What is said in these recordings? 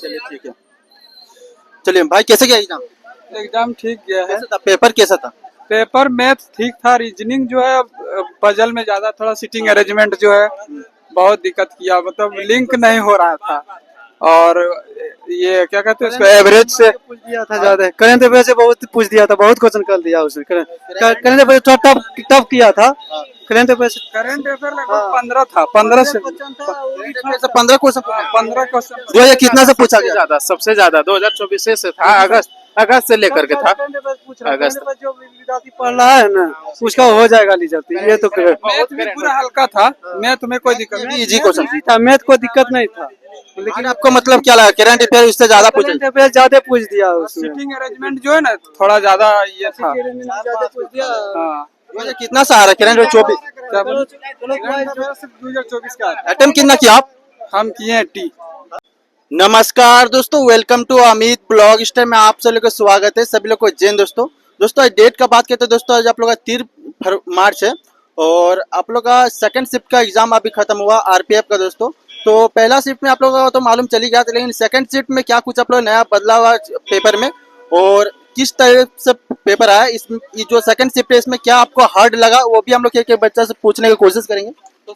चलिए ठीक है। चलिए भाई, कैसे गया एग्जाम? एग्जाम ठीक गया है। कैसा था पेपर, कैसा था? पेपर मैथ ठीक था। रीजनिंग जो है पजल में ज्यादा थोड़ा सीटिंग अरेंजमेंट जो है बहुत दिक्कत किया, मतलब लिंक नहीं हो रहा था। और ये क्या कहते हैं इसको, एवरेज से पूछ दिया था ज्यादा। करंट अफेयर से बहुत पूछ दिया था, बहुत क्वेश्चन कर दिया उसने। करंट अफेयर थोड़ा टफ टफ किया था। करंट अफेयर से करंट अफेयर लगभग 15 था, 15 से 15 क्वेश्चन। 15 क्वेश्चन। 2000 कितना से पूछा सबसे गया? ज्यादा 2024 से था। अगस्त से लेकर के था। अगस्त जो विद्यार्थी पढ़ रहा है ना, उसका हो जाएगा रिजल्ट। ये तो मैथ भी पूरा हल्का था, मैथ में कोई दिक्कत नहीं। इजी क्वेश्चन था, मैथ को दिक्कत नहीं था। लेकिन आपको मतलब क्या लगा, करंट अफेयर उससे ज्यादा पूछा? करंट अफेयर ज्यादा पूछ दिया उसने। सीटिंग अरेंजमेंट जो है ना थोड़ा ज्यादा ये था। ज्यादा पूछ दिया। हाँ, 2000 कितना सा आ रहा है करंट? 24 क्या बोले? 2024 का अटेम्प्ट कितना किया आप? हम किए हैं टी। नमस्कार दोस्तों, welcome to Amit blog style में आप सभी लोग का स्वागत है। सभी लोग को जैन दोस्तों। आज डेट का बात करते हैं दोस्तों, आज आप लोग का 3 मार्च है और आप लोग का सेकंड शिफ्ट का एग्जाम अभी खत्म हुआ आरपीएफ का दोस्तों। तो पहला शिफ्ट में आप लोगों का तो मालूम चली गया था, लेकिन सेकंड शिफ्ट में क्या कुछ आप लोग नया बदला हुआ पेपर में और किस तरह से पेपर आया, इसमें ये जो सेकंड शिफ्ट है इसमें क्या आपको हार्ड लगा, वो भी हम लोग एक बच्चा से पूछने की कोशिश करेंगे। तो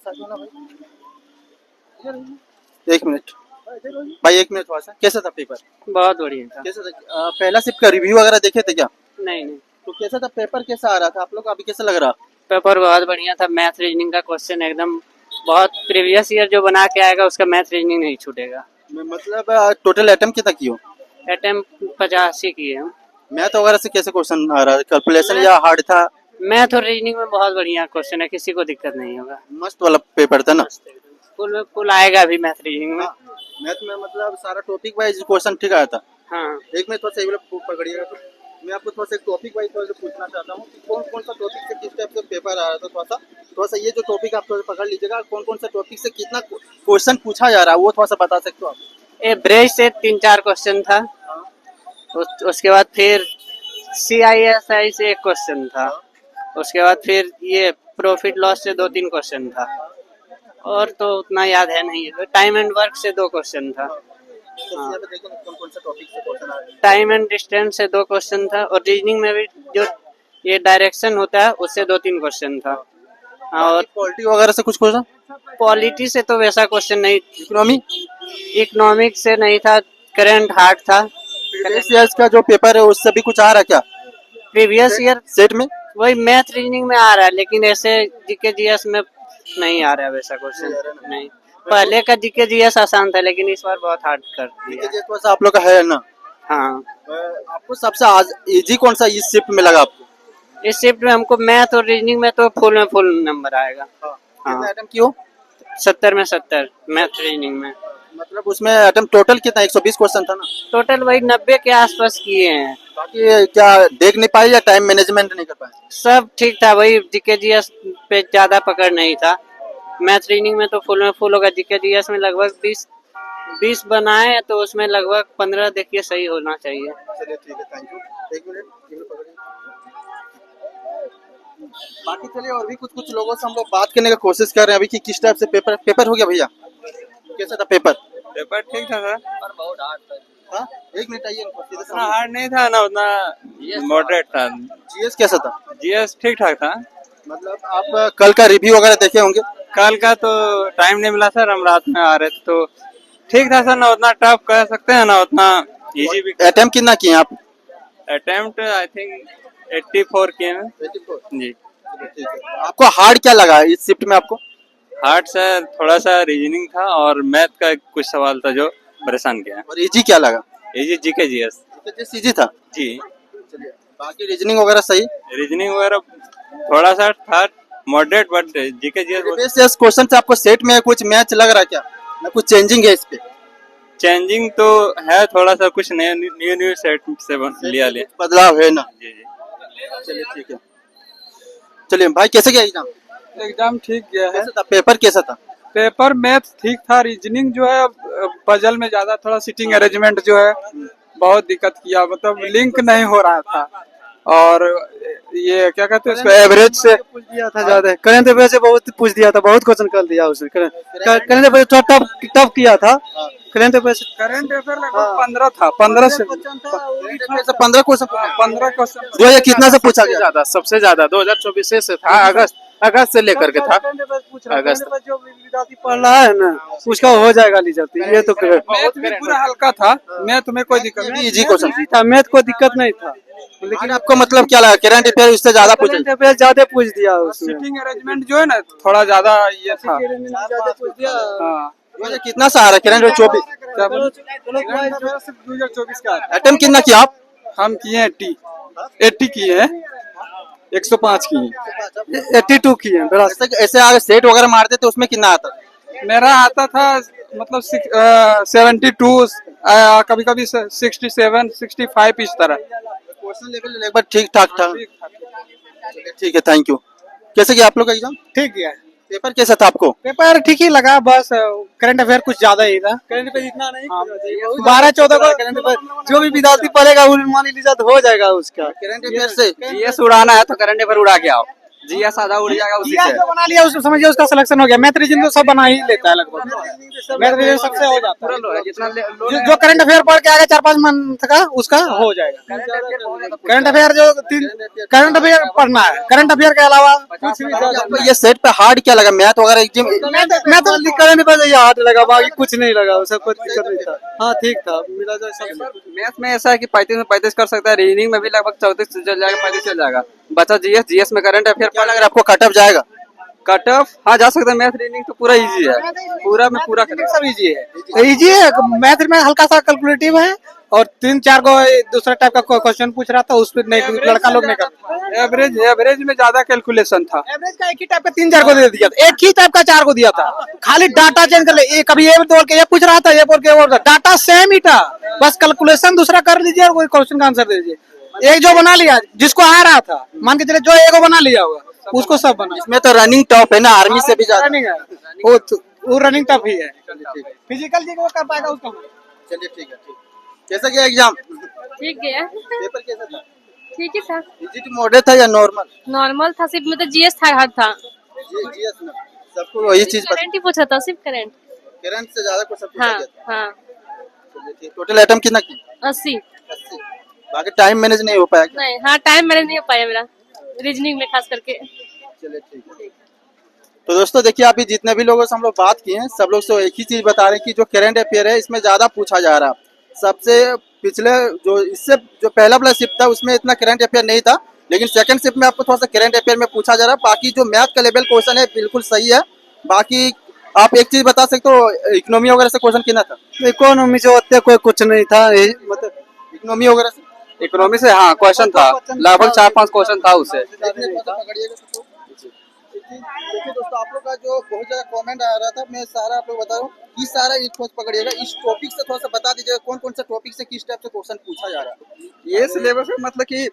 एक मिनट भाई, 1 मिनट थोड़ा सा। कैसा था पेपर? बहुत बढ़िया था। कैसा था? पहला शिफ्ट का रिव्यू वगैरह देखे थे क्या? नहीं नहीं, तो कैसा था पेपर, कैसा आ रहा था आप लोग को, अभी कैसा लग रहा? पेपर बहुत बढ़िया था। मैथ रीजनिंग का क्वेश्चन एकदम बहुत प्रीवियस ईयर जो बना के आएगा उसका मैथ रीजनिंग नहीं छूटेगा। मतलब टोटल अटेम्प्ट कितना किया? अटेम्प्ट 85 किए हम। मैथ वगैरह से कैसे क्वेश्चन आ रहा है, कैलकुलेशन या हार्ड था? मैथ और रीजनिंग में बहुत बढ़िया क्वेश्चन है, किसी को दिक्कत नहीं होगा। मस्त वाला पेपर था ना? फुल में फुल आएगा अभी मैथ रीजनिंग में। मैथ में मतलब सारा टॉपिक वाइज क्वेश्चन ठीक आया था। हाँ, एक में थोड़ा सा पकड़िएगा, तो मैं आपको थोड़ा सा टॉपिक वाइज थोड़ा सा पूछना चाहता हूँ कि कौन कौन सा टॉपिक से किस टाइप से पेपर आ रहा था। थोड़ा सा ये जो टॉपिक आप थोड़ा पकड़ लीजिएगा, कौन कौन सा टॉपिक से कितना क्वेश्चन पूछा जा रहा है वो थोड़ा सा बता सकते हो आप? एवरेज से 3-4 क्वेश्चन था। उसके बाद फिर CISI से 1 क्वेश्चन था। उसके बाद फिर ये प्रॉफिट लॉस से 2-3 क्वेश्चन था और तो उतना याद है नहीं। टाइम एंड वर्क से 2 क्वेश्चन था। कौन सा टॉपिक से क्वेश्चन आ रहा है? टाइम एंड डिस्टेंस से 2 क्वेश्चन था और रीजनिंग में भी जो ये डायरेक्शन होता है उससे 2-3 क्वेश्चन था। और पॉलिटी वगैरह से कुछ क्वेश्चन? पॉलिटी से तो वैसा क्वेश्चन नहीं। इकोनॉमी? इकोनॉमिक्स से नहीं था। करंट हार्ड था। प्रीवियस ईयर्स का जो पेपर है उससे भी कुछ आ रहा है क्या प्रीवियस ईयर सेट में? वही मैथ रीजनिंग में आ रहा है, लेकिन ऐसे जीके जीएस में नहीं आ रहा है वैसा क्वेश्चन। नहीं, पहले का जीके जीएस आसान था लेकिन इस बार बहुत हार्ड कर दिया। ये थोड़ा सा आप लोग का है ना? हाँ, आपको सबसे आज इजी कौन सा इस शिफ्ट में लगा आपको? इस शिफ्ट में हमको मैथ और रीजनिंग में तो फुल नंबर आएगा। कितना अटेम्प्ट किया? 70 में 70 मैथ रीजनिंग में। मतलब उसमें अटेम्प्ट टोटल कितना, 120 क्वेश्चन था ना? टोटल वही 90 के आसपास किए हैं। बाकी क्या देख नहीं पाए या टाइम मैनेजमेंट नहीं कर पाए? सब ठीक था, वही जीके जीएस पे ज्यादा पकड़ नहीं था। मैथ रीजनिंग में तो फुल होगा। जीके जीएस में लगभग 20 बनाए तो उसमें लगभग 15 देखिए सही होना चाहिए। चलिए ठीक है, थैंक यू। एक मिनट पकड़िए। बाकी चलिए और भी कुछ लोगों से हम लोग बात करने की कोशिश कर रहे हैं अभी कि किस टाइप से पेपर हो गया भैया, कैसा था पेपर? पेपर ठीक था सर। पर बहुत हार्ड था। हाँ, एक मिनट आइए। उतना हार्ड नहीं था ना, उतना मॉडरेट था। जीएस कैसा था? जीएस ठीक ठाक था। मतलब आप कल का रिव्यू वगैरह देखे होंगे? कल का तो टाइम नहीं मिला सर, हम रात में आ रहे थे तो ठीक था सर। ना उतना टफ कह सकते हैं ना उतना इजी भी। अटेम्प्ट कितना किए आप? अटेम्प्ट आई थिंक 84 किए हैं 84। जी। ठीक है। आपको हार्ड क्या लगा इस शिफ्ट में आपको? हार्ड सर थोड़ा सा रीजनिंग था और मैथ का कुछ सवाल था जो परेशान किया। और इजी क्या लगा? इजी जीके जीएस इजी था जी। चलिए, बाकी रीजनिंग वगैरह सही? रीजनिंग वगैरह थोड़ा सा था moderate, but GK GS previous question से आपको सेट में कुछ मैच लग रहा है क्या, या कुछ चेंजिंग है इस पे? चेंजिंग तो है थोड़ा सा, कुछ नया न्यू सेट से लिया बदलाव है ना? जी जी। चलिए ठीक है। चलिए भाई, कैसे गया एग्जाम? एग्जाम ठीक गया है। कैसा था पेपर, कैसा था? पेपर मैथ ठीक था। रीजनिंग जो है पजल में ज्यादा थोड़ा सीटिंग अरेंजमेंट जो है बहुत दिक्कत किया, मतलब लिंक नहीं हो रहा था। और ये क्या कहते हैं उसको एवरेज से पूछ दिया था ज्यादा, करंट अफेयर से बहुत पूछ दिया था, बहुत क्वेश्चन कर दिया उसने। करंट अफेयर थोड़ा टफ टफ किया था, करंट अफेयर से। करंट अफेयर लगभग 15 था, 15 से 15 क्वेश्चन 15 क्वेश्चन। 2000 कितना से पूछा गया? ज्यादा, सबसे ज्यादा 2024 से था, अगस्त से लेकर के था। अगस्त जो विद्यार्थी पढ़ रहा है ना, उसका हो जाएगा रिजल्ट, ये तो मैथ भी पूरा हल्का था, मैथ में कोई दिक्कत नहीं। इजी क्वेश्चन था, मैथ को दिक्कत नहीं था, लेकिन आपको मतलब क्या लगा करंट अफेयर इससे ज्यादा पूछा? करंट अफेयर ज्यादा पूछ दिया उसने। सीटिंग अरेंजमेंट जो है ना थोड़ा ज्यादा ये था। ज्यादा पूछ दिया। हाँ, 2000 कितना सा आ रहा है करंट 24? क्या बोले? 2024 का अटेम्प्ट कितना किया आप? हम किए 80 किए हैं, 105 किए हैं। 82 की है बड़ा। ऐसे अगर सेट वगैरह मारते तो उसमें कितना आता? मेरा आता था मतलब 72, कभी कभी 67, 65 इस तरह। क्वेश्चन लेवल एक बार ठीक ठाक था। चलिए, ठीक है, थैंक यू। कैसे गया आप लोग का एग्जाम? ठीक है, पेपर कैसा था आपको? पेपर ठीक ही लगा, बस करंट अफेयर कुछ ज्यादा ही था। करंट अफेयर इतना नहीं, 12-14 को करंट अफेयर जो भी विद्यार्थी पढ़ेगा वो मान लीजिए हो जाएगा उसका। करंट अफेयर से जीएस उड़ाना है तो करंट अफेयर उड़ा के आओ, जीएस आधा उड़ जाएगा उसी से। जो बना लिया उसको समझिए उसका सिलेक्शन हो गया। मैथ रीजनिंग तो सब बना ही लेता है लगभग, मैथ रीजनिंग सबसे हो जाता है। जितना जो करंट अफेयर पढ़ के आगे 4-5 मंथ का उसका हो जाएगा। करंट अफेयर जो करंट अफेयर पढ़ना है, करंट अफेयर के अलावा कुछ भी आपको ये सेट पे हार्ड क्या लगा? मैथ वगैरह एग्जाम मैं तो करंट अफेयर ये हाथ लगा, बाकी कुछ नहीं लगा, उससे कोई दिक्कत नहीं था। हाँ ठीक था, मिला जुला सब। मैथ में ऐसा है कि 35 में 35 कर सकता है, रीजनिंग में भी लगभग 34 चल जाएगा, 35 चल जाएगा। बचा जीएस में करंट अफेयर क्या लग रहा है आपको कट ऑफ जाएगा? कट ऑफ हाँ जा सकता है। मैथ रीजनिंग तो पूरा इजी है, पूरा में पूरा सब इजी है। इजी है, मैथ में हल्का सा कैलकुलेटिव है और 3-4 को दूसरा टाइप का क्वेश्चन पूछ रहा था, उस पर नहीं लड़का लोग नहीं करता। एवरेज में ज्यादा कैलकुलेशन था। एवरेज का एक ही टाइप का 3-4 को दे दिया था, एक ही टाइप का 4 को दिया था, खाली डाटा चेंज कर ले। ये कभी ये बोल के ये पूछ रहा था, ये बोल के वो डाटा सेम ही था, बस कैलकुलेशन दूसरा कर लीजिए और कोई क्वेश्चन का आंसर दे दीजिए। एक जो बना लिया जिसको आ रहा था, मान के चले जो एक बना लिया होगा उसको सब बना। इसमें तो रनिंग टॉप है ना, आर्मी से भी ज्यादा। रनिंग है, वो रनिंग टफ ही है। फिजिकल जी वो कर पाएगा उसको। चलिए ठीक है, ठीक। कैसा गया एग्जाम? ठीक गया, पेपर कैसा था? ठीक ही था, इजी टू मॉडरेट था या नॉर्मल? नॉर्मल था, सिर्फ में तो जीएस था हार्ड था। जीएस में सबको वही चीज करंट ही पूछा था, सिर्फ करंट। करंट से ज्यादा कुछ सब पूछा हाँ गया था। हाँ, चलिए ठीक। टोटल आइटम कितना की? 80। 80। बाकी टाइम मैनेज नहीं हो पाया क्या? नहीं, हाँ टाइम मैनेज नहीं हो पाया मेरा, रीजनिंग में खास करके। चलिए ठीक है। तो दोस्तों देखिए, अभी जितने भी लोगों से हम लोग बात किए हैं, सब लोग से एक ही चीज बता रहे हैं कि जो करंट अफेयर है इसमें ज्यादा पूछा जा रहा है। सबसे पिछले जो इससे जो पहला वाला शिफ्ट था उसमें इतना करंट अफेयर नहीं था, लेकिन सेकंड शिफ्ट में आपको थोड़ा सा करंट अफेयर में पूछा जा रहा है। बाकी जो मैथ का लेवल क्वेश्चन है बिल्कुल सही है। बाकी आप एक चीज बता सकते हो, इकोनॉमी वगैरह से क्वेश्चन कितना था? इकोनॉमी से होते कोई कुछ नहीं था, यही मतलब इकोनॉमी वगैरह से इकोनॉमी से हाँ क्वेश्चन था, लगभग 4-5 क्वेश्चन था उससे। देखिए दोस्तों, आप लोग का जो बहुत ज्यादा कमेंट आ रहा था, मैं सारा आप लोग बता रहा हूँ, ये सारा एक खोज पकड़िएगा। इस टॉपिक से थोड़ा सा बता दीजिएगा कौन कौन सा टॉपिक से किस टाइप से क्वेश्चन पूछा जा रहा है। ये सिलेबस में मतलब कि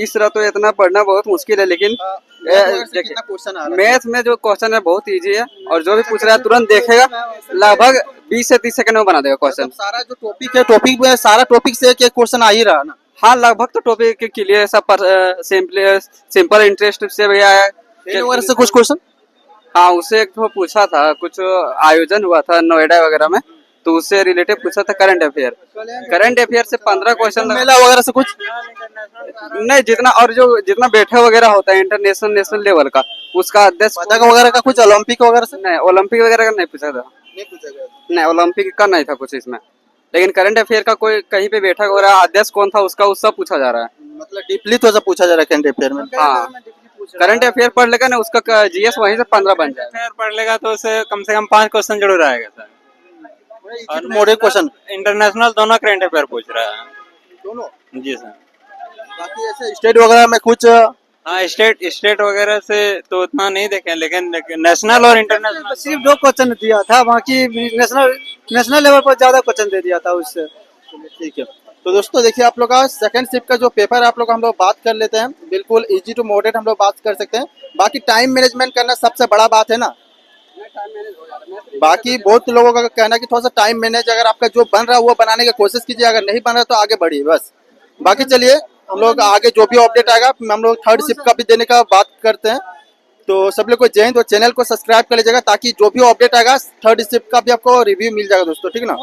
इस तरह तो इतना पढ़ना बहुत मुश्किल है, लेकिन कितना क्वेश्चन आ रहा है? मैथ में जो क्वेश्चन है बहुत इजी है और जो भी पूछ रहा है तुरंत देखेगा, लगभग 20 से 30 सेकंड में बना देगा क्वेश्चन। सारा जो टॉपिक है, टॉपिक में सारा टॉपिक से एक क्वेश्चन आ ही रहा ना? हाँ लगभग तो टॉपिक क्लियर सब सिंपल इंटरेस्ट से भी आया। वगैरह से कुछ क्वेश्चन हाँ उससे एक तो पूछा था, कुछ आयोजन हुआ था नोएडा वगैरह में, तो उससे रिलेटेड पूछा था करंट अफेयर से 15 क्वेश्चन। मेला वगैरह से कुछ नहीं, जितना और जो जितना बैठा वगैरह होता है इंटरनेशनल नेशनल लेवल का, उसका अध्यक्ष पदक वगैरह का कुछ, ओलंपिक वगैरह से नहीं, ओलंपिक वगैरह का नहीं पूछा था, नहीं पूछा गया। नहीं ओलंपिक का नहीं था कुछ इसमें, लेकिन करंट अफेयर का कोई कहीं पे बैठक हो रहा है, अध्यक्ष कौन था उसका, उसका पूछा जा रहा है। मतलब डीपली तो सब पूछा जा रहा है करंट अफेयर में। हाँ करंट अफेयर पढ़ लेगा ना, उसका जीएस वहीं से 15 बन जाएगा। अफेयर पढ़ लेगा तो उसे कम से कम 5 क्वेश्चन जरूर आएगा सर। और मॉडल क्वेश्चन इंटरनेशनल दोनों करंट अफेयर पूछ रहा है। दोनों। जी सर। बाकी ऐसे स्टेट वगैरह में कुछ हाँ स्टेट वगैरह से तो उतना नहीं देखे, लेकिन नेशनल और इंटरनेशनल सिर्फ 2 क्वेश्चन दिया था, बाकी नेशनल लेवल पर ज्यादा क्वेश्चन दे दिया था उससे। ठीक है। तो दोस्तों देखिए, आप लोग का सेकंड शिफ्ट का जो पेपर आप लोग हम लोग बात कर लेते हैं, बिल्कुल इजी टू मॉडरेट हम लोग बात कर सकते हैं। बाकी टाइम मैनेजमेंट करना सबसे बड़ा बात है ना। बाकी बहुत लोगों का कहना है कि थोड़ा सा टाइम मैनेज अगर आपका जो बन रहा है वो बनाने की कोशिश कीजिए, अगर नहीं बन रहा तो आगे बढ़िए बस। बाकी चलिए हम लोग आगे जो भी अपडेट आएगा हम लोग थर्ड शिफ्ट का भी देने का बात करते हैं। तो सब लोग को जय हिंद, तो चैनल को सब्सक्राइब कर लीजिएगा ताकि जो भी अपडेट आएगा थर्ड शिफ्ट का भी आपको रिव्यू मिल जाएगा दोस्तों, ठीक है ना।